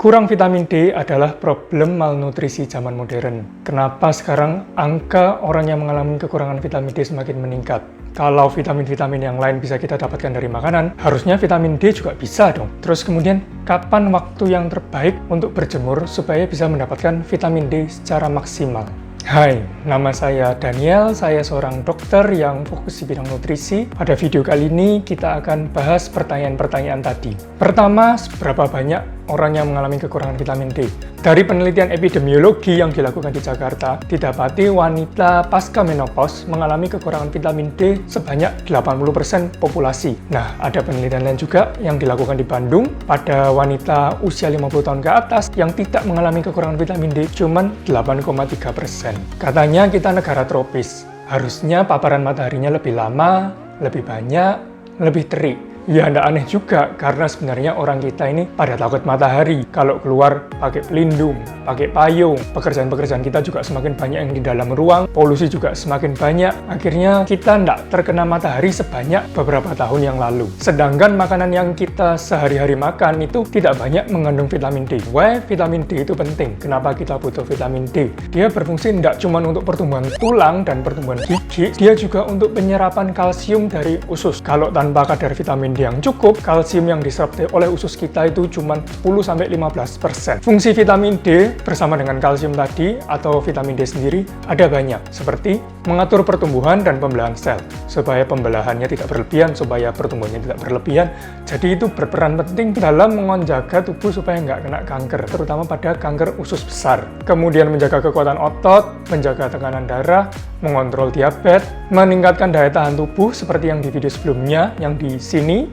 Kurang vitamin D adalah problem malnutrisi zaman modern. Kenapa sekarang angka orang yang mengalami kekurangan vitamin D semakin meningkat? Kalau vitamin-vitamin yang lain bisa kita dapatkan dari makanan, harusnya vitamin D juga bisa dong. Terus kemudian, kapan waktu yang terbaik untuk berjemur supaya bisa mendapatkan vitamin D secara maksimal? Hai, nama saya Daniel, saya seorang dokter yang fokus di bidang nutrisi. Pada video kali ini kita akan bahas pertanyaan-pertanyaan tadi. Pertama, seberapa banyak orang yang mengalami kekurangan vitamin D? Dari penelitian epidemiologi yang dilakukan di Jakarta, didapati wanita pasca menopause mengalami kekurangan vitamin D sebanyak 80% populasi. Nah, ada penelitian lain juga yang dilakukan di Bandung pada wanita usia 50 tahun ke atas yang tidak mengalami kekurangan vitamin D cuma 8,3%. Katanya kita negara tropis, harusnya paparan mataharinya lebih lama, lebih banyak, lebih terik. Ya, tidak aneh juga, karena sebenarnya orang kita ini pada takut matahari. Kalau keluar pakai pelindung, pakai payung, pekerjaan-pekerjaan kita juga semakin banyak yang di dalam ruang, polusi juga semakin banyak. Akhirnya kita tidak terkena matahari sebanyak beberapa tahun yang lalu. Sedangkan makanan yang kita sehari-hari makan itu tidak banyak mengandung vitamin D. Why vitamin D itu penting? Kenapa kita butuh vitamin D? Dia berfungsi tidak cuma untuk pertumbuhan tulang dan pertumbuhan gigi, dia juga untuk penyerapan kalsium dari usus. Kalau tanpa kadar vitamin D yang cukup, kalsium yang diserap oleh usus kita itu cuma 10-15%. Fungsi vitamin D bersama dengan kalsium tadi atau vitamin D sendiri ada banyak, seperti mengatur pertumbuhan dan pembelahan sel, supaya pembelahannya tidak berlebihan, supaya pertumbuhannya tidak berlebihan. Jadi itu berperan penting dalam menjaga tubuh supaya nggak kena kanker, terutama pada kanker usus besar. Kemudian menjaga kekuatan otot, menjaga tekanan darah, mengontrol diabetes, meningkatkan daya tahan tubuh seperti yang di video sebelumnya, yang di sini,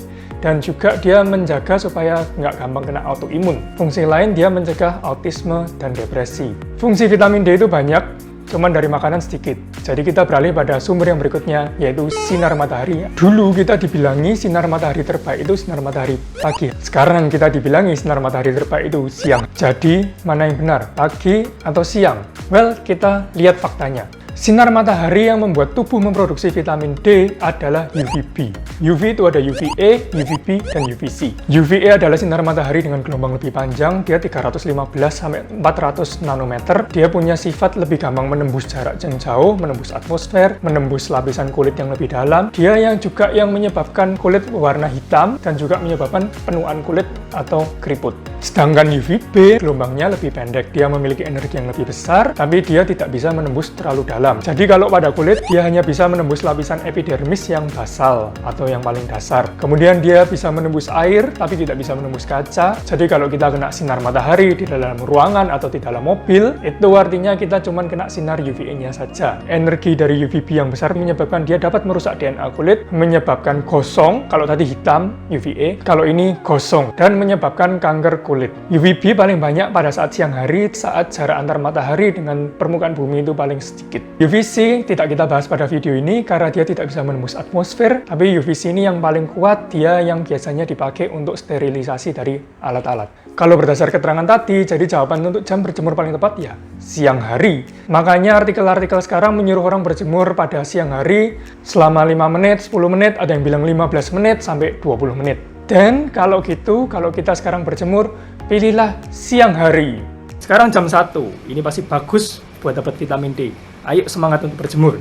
dan juga dia menjaga supaya nggak gampang kena autoimun. Fungsi lain dia mencegah autisme dan depresi. Fungsi vitamin D itu banyak, cuman dari makanan sedikit. Jadi kita beralih pada sumber yang berikutnya, yaitu sinar matahari. Dulu kita dibilangi sinar matahari terbaik itu sinar matahari pagi. Sekarang kita dibilangi sinar matahari terbaik itu siang. Jadi mana yang benar, pagi atau siang? Well, kita lihat faktanya. Sinar matahari yang membuat tubuh memproduksi vitamin D adalah UVB. UV itu ada UVA, UVB, dan UVC. UVA adalah sinar matahari dengan gelombang lebih panjang, dia 315-400 nanometer. Dia punya sifat lebih gampang menembus jarak yang jauh, menembus atmosfer, menembus lapisan kulit yang lebih dalam. Dia yang juga yang menyebabkan kulit warna hitam dan juga menyebabkan penuaan kulit atau keriput. Sedangkan UVB gelombangnya lebih pendek, dia memiliki energi yang lebih besar, tapi dia tidak bisa menembus terlalu dalam. Jadi kalau pada kulit, dia hanya bisa menembus lapisan epidermis yang basal atau yang paling dasar. Kemudian dia bisa menembus air, tapi tidak bisa menembus kaca. Jadi kalau kita kena sinar matahari di dalam ruangan atau di dalam mobil, itu artinya kita cuma kena sinar UVA-nya saja. Energi dari UVB yang besar menyebabkan dia dapat merusak DNA kulit, menyebabkan gosong, kalau tadi hitam UVA, kalau ini gosong, dan menyebabkan kanker kulit. UVB paling banyak pada saat siang hari, saat jarak antar matahari dengan permukaan bumi itu paling sedikit. UVC tidak kita bahas pada video ini karena dia tidak bisa menembus atmosfer, tapi UVC ini yang paling kuat, dia yang biasanya dipakai untuk sterilisasi dari alat-alat. Kalau berdasar keterangan tadi, jadi jawaban untuk jam berjemur paling tepat ya siang hari. Makanya artikel-artikel sekarang menyuruh orang berjemur pada siang hari selama 5 menit, 10 menit, ada yang bilang 15 menit sampai 20 menit. Dan kalau gitu, kalau kita sekarang berjemur, pilihlah siang hari. Sekarang jam 1, ini pasti bagus buat dapat vitamin D. Ayo semangat untuk berjemur.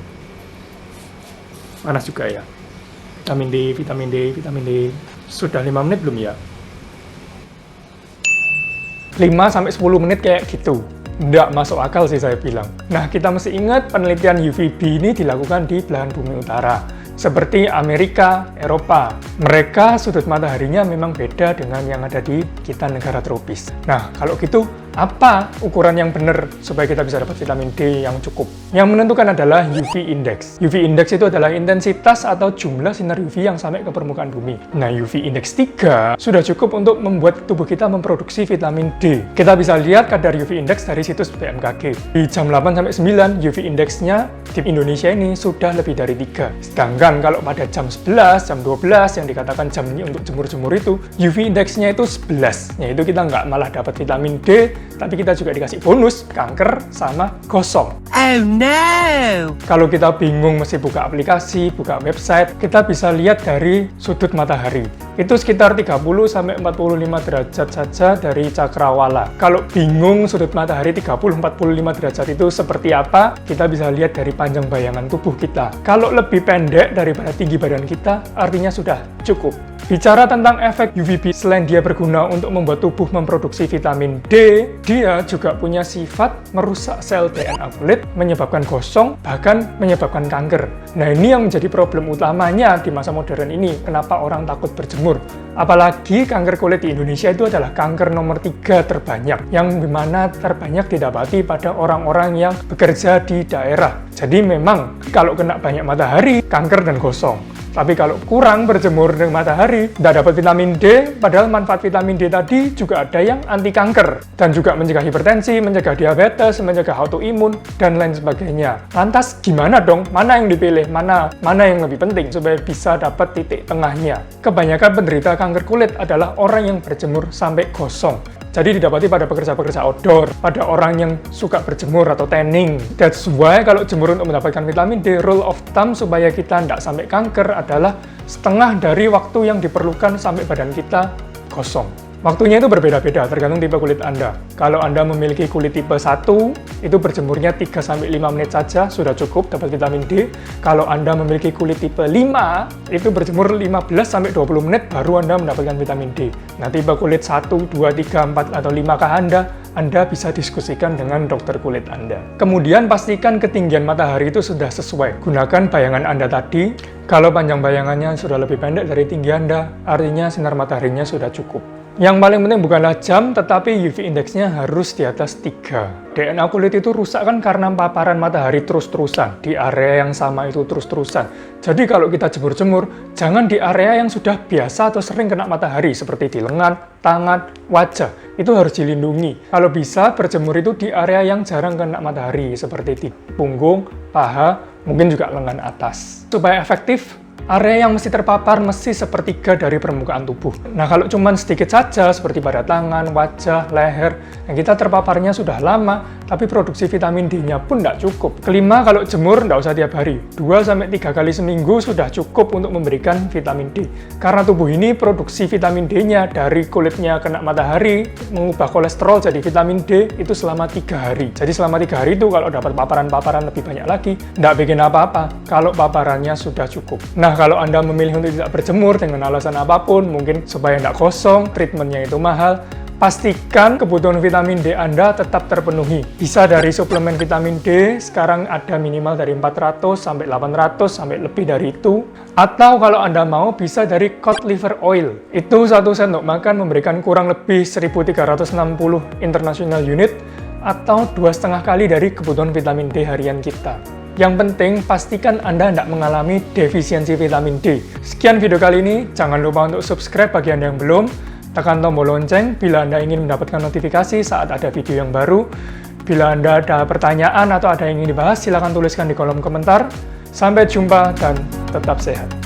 Panas juga ya. Vitamin D, vitamin D, vitamin D. Sudah 5 menit belum ya? 5-10 menit kayak gitu. Nggak masuk akal sih saya bilang. Nah, kita mesti ingat penelitian UVB ini dilakukan di belahan bumi utara. Seperti Amerika, Eropa. Mereka sudut mataharinya memang beda dengan yang ada di kita negara tropis. Nah, kalau gitu, apa ukuran yang benar supaya kita bisa dapat vitamin D yang cukup? Yang menentukan adalah UV index. UV index itu adalah intensitas atau jumlah sinar UV yang sampai ke permukaan bumi. Nah, UV index 3 sudah cukup untuk membuat tubuh kita memproduksi vitamin D. Kita bisa lihat kadar UV index dari situs BMKG. Di jam 8-9, UV index-nya di Indonesia ini sudah lebih dari 3. Sedangkan kalau pada jam 11, jam 12 yang dikatakan jamnya untuk jemur-jemur itu, UV index-nya itu 11. Yaitu kita nggak malah dapat vitamin D, tapi kita juga dikasih bonus kanker sama gosong. Oh no! Kalau kita bingung mesti buka aplikasi, buka website, kita bisa lihat dari sudut matahari. Itu sekitar 30-45 derajat saja dari cakrawala. Kalau bingung sudut matahari 30-45 derajat itu seperti apa, kita bisa lihat dari panjang bayangan tubuh kita. Kalau lebih pendek daripada tinggi badan kita, artinya sudah cukup. Bicara tentang efek UVB, selain dia berguna untuk membuat tubuh memproduksi vitamin D, dia juga punya sifat merusak sel DNA kulit, menyebabkan gosong, bahkan menyebabkan kanker. Nah, ini yang menjadi problem utamanya di masa modern ini, kenapa orang takut berjemur. Apalagi kanker kulit di Indonesia itu adalah kanker nomor 3 terbanyak, yang dimana terbanyak didapati pada orang-orang yang bekerja di daerah. Jadi memang kalau kena banyak matahari, kanker dan gosong. Tapi kalau kurang berjemur dengan matahari, tidak dapat vitamin D, padahal manfaat vitamin D tadi juga ada yang anti kanker, dan juga mencegah hipertensi, mencegah diabetes, mencegah autoimun, dan lain sebagainya. Lantas gimana dong? Mana yang dipilih? Mana yang lebih penting supaya bisa dapat titik tengahnya? Kebanyakan penderita kanker kulit adalah orang yang berjemur sampai gosong. Jadi didapati pada pekerja-pekerja outdoor, pada orang yang suka berjemur atau tanning. That's why kalau jemur untuk mendapatkan vitamin D, rule of thumb supaya kita tidak sampai kanker adalah setengah dari waktu yang diperlukan sampai badan kita gosong. Waktunya itu berbeda-beda, tergantung tipe kulit Anda. Kalau Anda memiliki kulit tipe 1, itu berjemurnya 3-5 menit saja, sudah cukup dapat vitamin D. Kalau Anda memiliki kulit tipe 5, itu berjemur 15-20 menit, baru Anda mendapatkan vitamin D. Nah, tipe kulit 1, 2, 3, 4, atau 5 kah Anda bisa diskusikan dengan dokter kulit Anda. Kemudian pastikan ketinggian matahari itu sudah sesuai. Gunakan bayangan Anda tadi. Kalau panjang bayangannya sudah lebih pendek dari tinggi Anda, artinya sinar mataharinya sudah cukup. Yang paling penting bukanlah jam, tetapi UV indeksnya harus di atas 3. DNA kulit itu rusak kan karena paparan matahari terus-terusan, di area yang sama itu terus-terusan. Jadi kalau kita jemur-jemur, jangan di area yang sudah biasa atau sering kena matahari, seperti di lengan, tangan, wajah. Itu harus dilindungi. Kalau bisa, berjemur itu di area yang jarang kena matahari, seperti di punggung, paha, mungkin juga lengan atas. Supaya efektif, area yang mesti terpapar mesti sepertiga dari permukaan tubuh. Nah, kalau cuma sedikit saja, seperti pada tangan, wajah, leher, yang kita terpaparnya sudah lama, tapi produksi vitamin D-nya pun tidak cukup. Kelima, kalau jemur tidak usah tiap hari. 2-3 kali seminggu sudah cukup untuk memberikan vitamin D. Karena tubuh ini produksi vitamin D-nya dari kulitnya kena matahari, mengubah kolesterol jadi vitamin D itu selama 3 hari. Jadi selama 3 hari itu kalau dapat paparan-paparan lebih banyak lagi, tidak bikin apa-apa kalau paparannya sudah cukup. Nah, kalau Anda memilih untuk tidak berjemur dengan alasan apapun, mungkin supaya tidak kosong, treatmentnya itu mahal, pastikan kebutuhan vitamin D Anda tetap terpenuhi. Bisa dari suplemen vitamin D, sekarang ada minimal dari 400 sampai 800 sampai lebih dari itu. Atau kalau Anda mau, bisa dari cod liver oil. Itu 1 sendok makan memberikan kurang lebih 1360 international unit atau 2,5 kali dari kebutuhan vitamin D harian kita. Yang penting, pastikan Anda tidak mengalami defisiensi vitamin D. Sekian video kali ini, jangan lupa untuk subscribe bagi Anda yang belum, tekan tombol lonceng bila Anda ingin mendapatkan notifikasi saat ada video yang baru. Bila Anda ada pertanyaan atau ada yang ingin dibahas, silakan tuliskan di kolom komentar. Sampai jumpa dan tetap sehat.